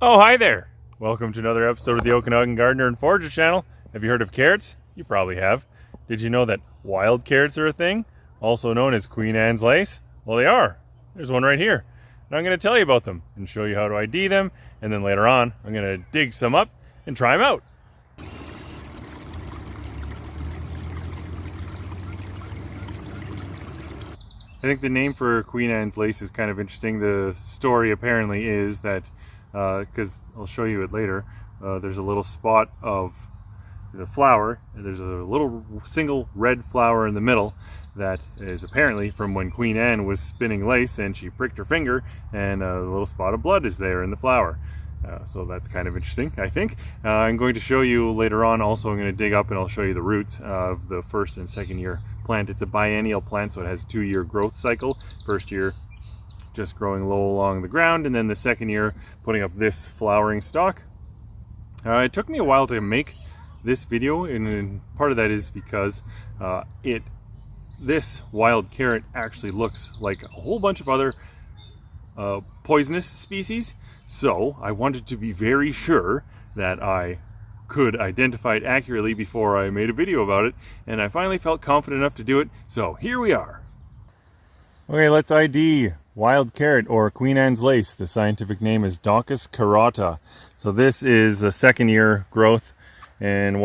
Oh, hi there! Welcome to another episode of the Okanagan Gardener and Forager channel. Have you heard of carrots? You probably have. Did you know that wild carrots are a thing? Also known as Queen Anne's lace? Well, they are. There's one right here. And I'm going to tell you about them and show you how to ID them. And then later on, I'm going to dig some up and try them out. I think the name for Queen Anne's lace is kind of interesting. The story apparently is that because I'll show you it later, there's a little spot of the flower. There's a little single red flower in the middle that is apparently from when Queen Anne was spinning lace and she pricked her finger, and a little spot of blood is there in the flower. So that's kind of interesting, I think. I'm going to show you later on. Also, I'm going to dig up and I'll show you the roots of the first and second year plant. It's a biennial plant, so it has a 2-year growth cycle. First year just growing low along the ground, and then the second year putting up this flowering stalk. It took me a while to make this video, and part of that is because this wild carrot actually looks like a whole bunch of other poisonous species, so I wanted to be very sure that I could identify it accurately before I made a video about it, and I finally felt confident enough to do it, so here we are. Okay, let's ID wild carrot, or Queen Anne's lace. The scientific name is Daucus carota. So this is a second year growth, and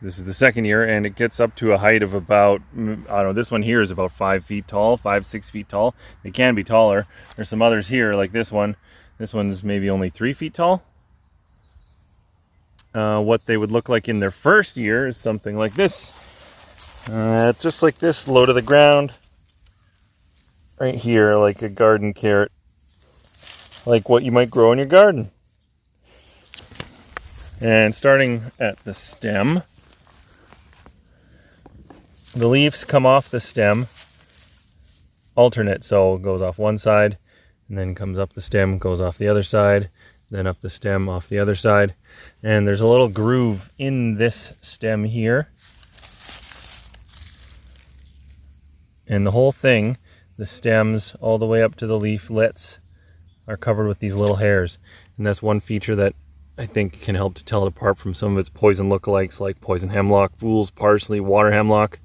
this is the second year, and it gets up to a height of about, I don't know, this one here is about 5 feet tall, 5-6 feet tall. They can be taller. There's some others here, like this one. This one's maybe only 3 feet tall. What they would look like in their first year is something like this. Just like this, low to the ground. Right here, like a garden carrot. Like what you might grow in your garden. And starting at the stem, the leaves come off the stem alternate, so it goes off one side and then comes up the stem, goes off the other side, then up the stem, off the other side. And there's a little groove in this stem here, and the whole thing, the stems all the way up to the leaflets, are covered with these little hairs. And that's one feature that I think can help to tell it apart from some of its poison lookalikes like poison hemlock, fool's parsley, water hemlock.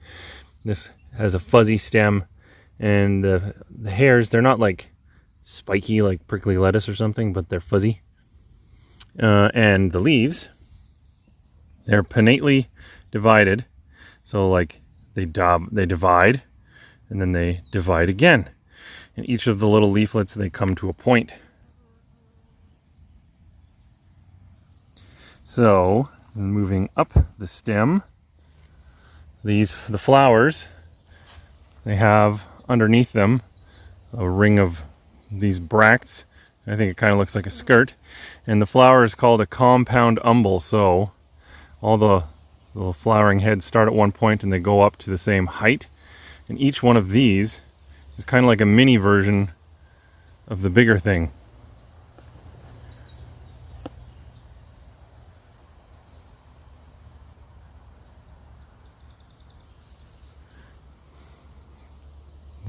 This has a fuzzy stem, and the hairs, they're not like spiky like prickly lettuce or something, but they're fuzzy. And the leaves, they're pinnately divided. So like they divide, and then they divide again. And each of the little leaflets, they come to a point. So, moving up the stem, the flowers, they have underneath them a ring of these bracts. I think it kind of looks like a skirt. And the flower is called a compound umbel. So, all the little flowering heads start at one point and they go up to the same height. And each one of these is kind of like a mini version of the bigger thing.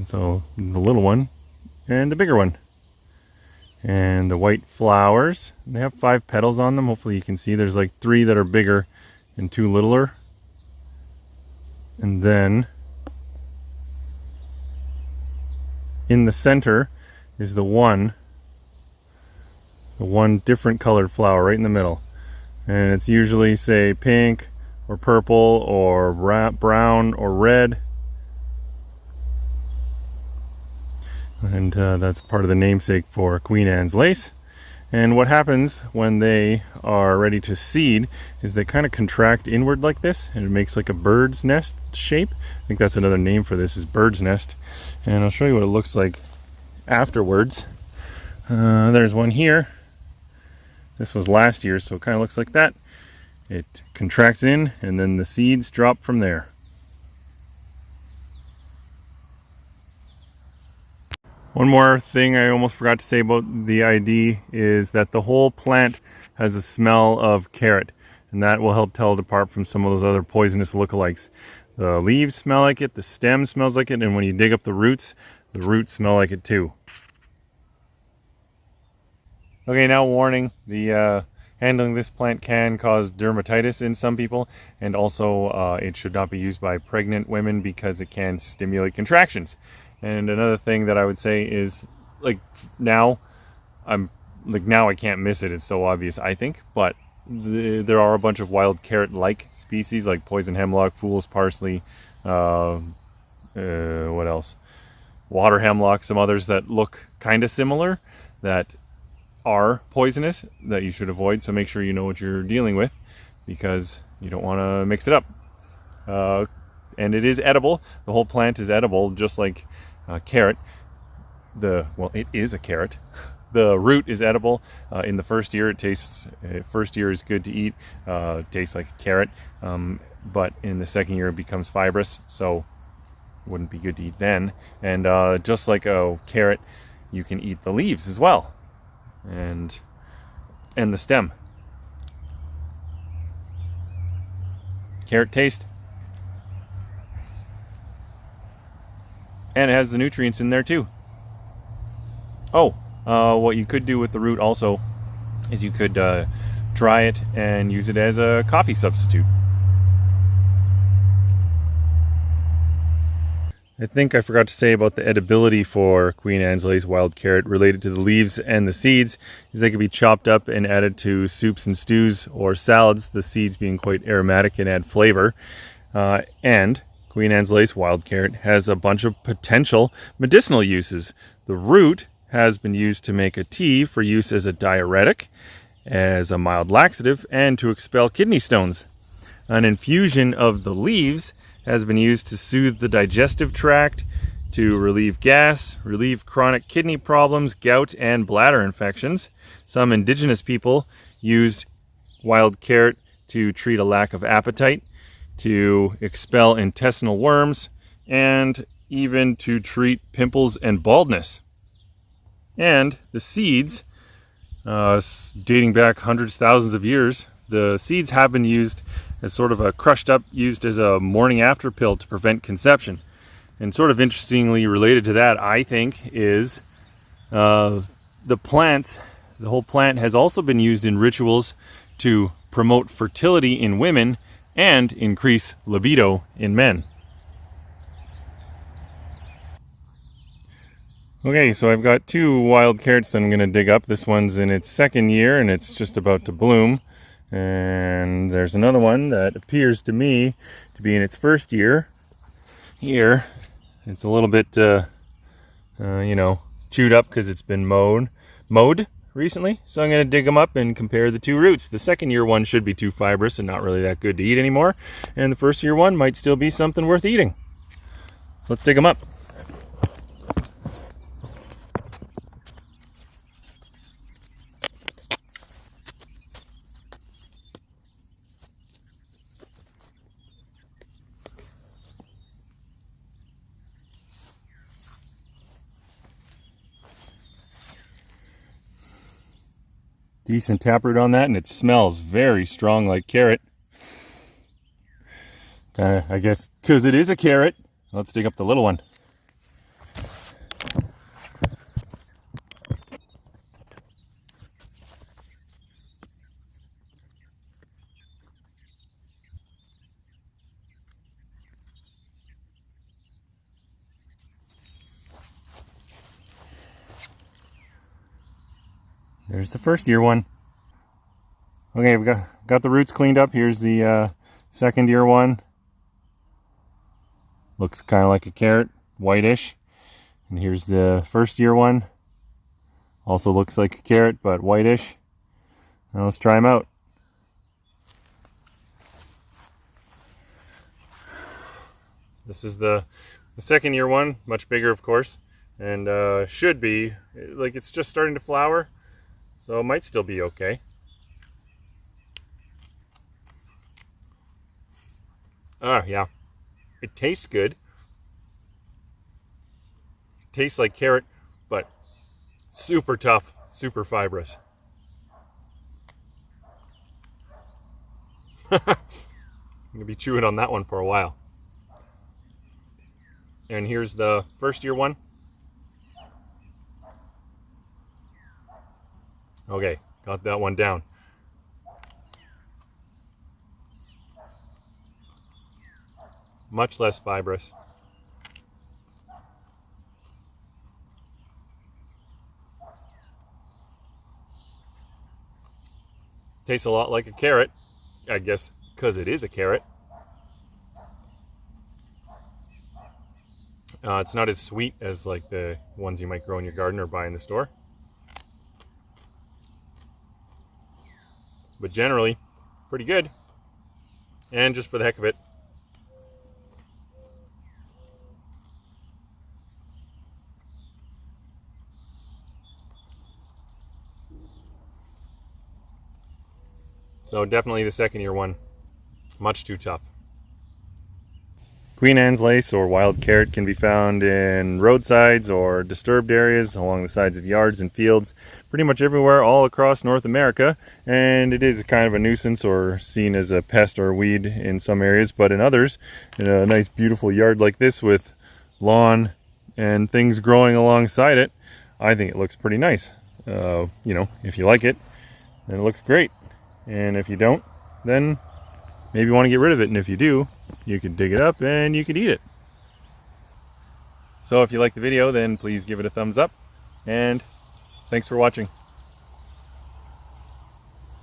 So the little one and the bigger one. And the white flowers, they have 5 petals on them. Hopefully you can see there's like 3 that are bigger and 2 littler. And then in the center is the one different colored flower right in the middle. And it's usually, say, pink or purple or brown or red. And that's part of the namesake for Queen Anne's lace. And what happens when they are ready to seed is they kind of contract inward like this, and it makes like a bird's nest shape. I think that's another name for this, is bird's nest. And I'll show you what it looks like afterwards. There's one here. This was last year, so it kind of looks like that. It contracts in, and then the seeds drop from there. One more thing I almost forgot to say about the ID is that the whole plant has a smell of carrot, and that will help tell it apart from some of those other poisonous lookalikes. The leaves smell like it, the stem smells like it, and when you dig up the roots smell like it too. Okay, now warning, the handling this plant can cause dermatitis in some people, and also it should not be used by pregnant women because it can stimulate contractions. And another thing that I would say is, like, now now I can't miss it, it's so obvious, I think, but there are a bunch of wild carrot-like species like poison hemlock, fool's parsley, what else? Water hemlock, some others that look kind of similar that are poisonous that you should avoid. So make sure you know what you're dealing with because you don't want to mix it up. And it is edible. The whole plant is edible, just like carrot. Well, it is a carrot. The root is edible. In the first year, it tastes. First year is good to eat. Tastes like a carrot. But in the second year, it becomes fibrous. So wouldn't be good to eat then. And just like a carrot, you can eat the leaves as well, and the stem. Carrot taste, and it has the nutrients in there too. Oh, what you could do with the root also is you could dry it and use it as a coffee substitute. I think I forgot to say about the edibility for Queen Anne's Lace wild carrot related to the leaves and the seeds is they can be chopped up and added to soups and stews or salads, the seeds being quite aromatic and add flavor. And Queen Anne's Lace wild carrot has a bunch of potential medicinal uses. The root has been used to make a tea for use as a diuretic, as a mild laxative, and to expel kidney stones. An infusion of the leaves has been used to soothe the digestive tract, to relieve gas, relieve chronic kidney problems, gout, and bladder infections. Some indigenous people used wild carrot to treat a lack of appetite, to expel intestinal worms, and even to treat pimples and baldness. And the seeds, dating back hundreds, thousands of years, the seeds have been used as sort of a crushed up, used as a morning after pill to prevent conception. And sort of interestingly related to that, I think, is the plants. The whole plant has also been used in rituals to promote fertility in women and increase libido in men. Okay, so I've got two wild carrots that I'm going to dig up. This one's in its second year and it's just about to bloom. And there's another one that appears to me to be in its first year. Here, it's a little bit, chewed up because it's been mowed recently. So I'm going to dig them up and compare the two roots. The second year one should be too fibrous and not really that good to eat anymore. And the first year one might still be something worth eating. Let's dig them up. Decent taproot on that, and it smells very strong like carrot. I guess because it is a carrot. Let's dig up the little one. There's the first year one. Okay, we got the roots cleaned up. Here's the second year one. Looks kind of like a carrot, whitish. And here's the first year one. Also looks like a carrot, but whitish. Now let's try them out. This is the second year one, much bigger of course, and should be, like, it's just starting to flower. So it might still be okay. Yeah. It tastes good. It tastes like carrot, but super tough, super fibrous. I'm gonna be chewing on that one for a while. And here's the first year one. Okay, got that one down. Much less fibrous. Tastes a lot like a carrot, I guess, because it is a carrot. It's not as sweet as like the ones you might grow in your garden or buy in the store. But generally, pretty good. And just for the heck of it, so definitely the second year one, much too tough. Queen Anne's lace or wild carrot can be found in roadsides or disturbed areas along the sides of yards and fields, pretty much everywhere all across North America. And it is kind of a nuisance or seen as a pest or weed in some areas, but in others, in a nice beautiful yard like this with lawn and things growing alongside it, I think it looks pretty nice. You know, if you like it, then it looks great. And if you don't, then maybe you want to get rid of it, and if you do, you could dig it up and you could eat it. So if you like the video, then please give it a thumbs up, and thanks for watching.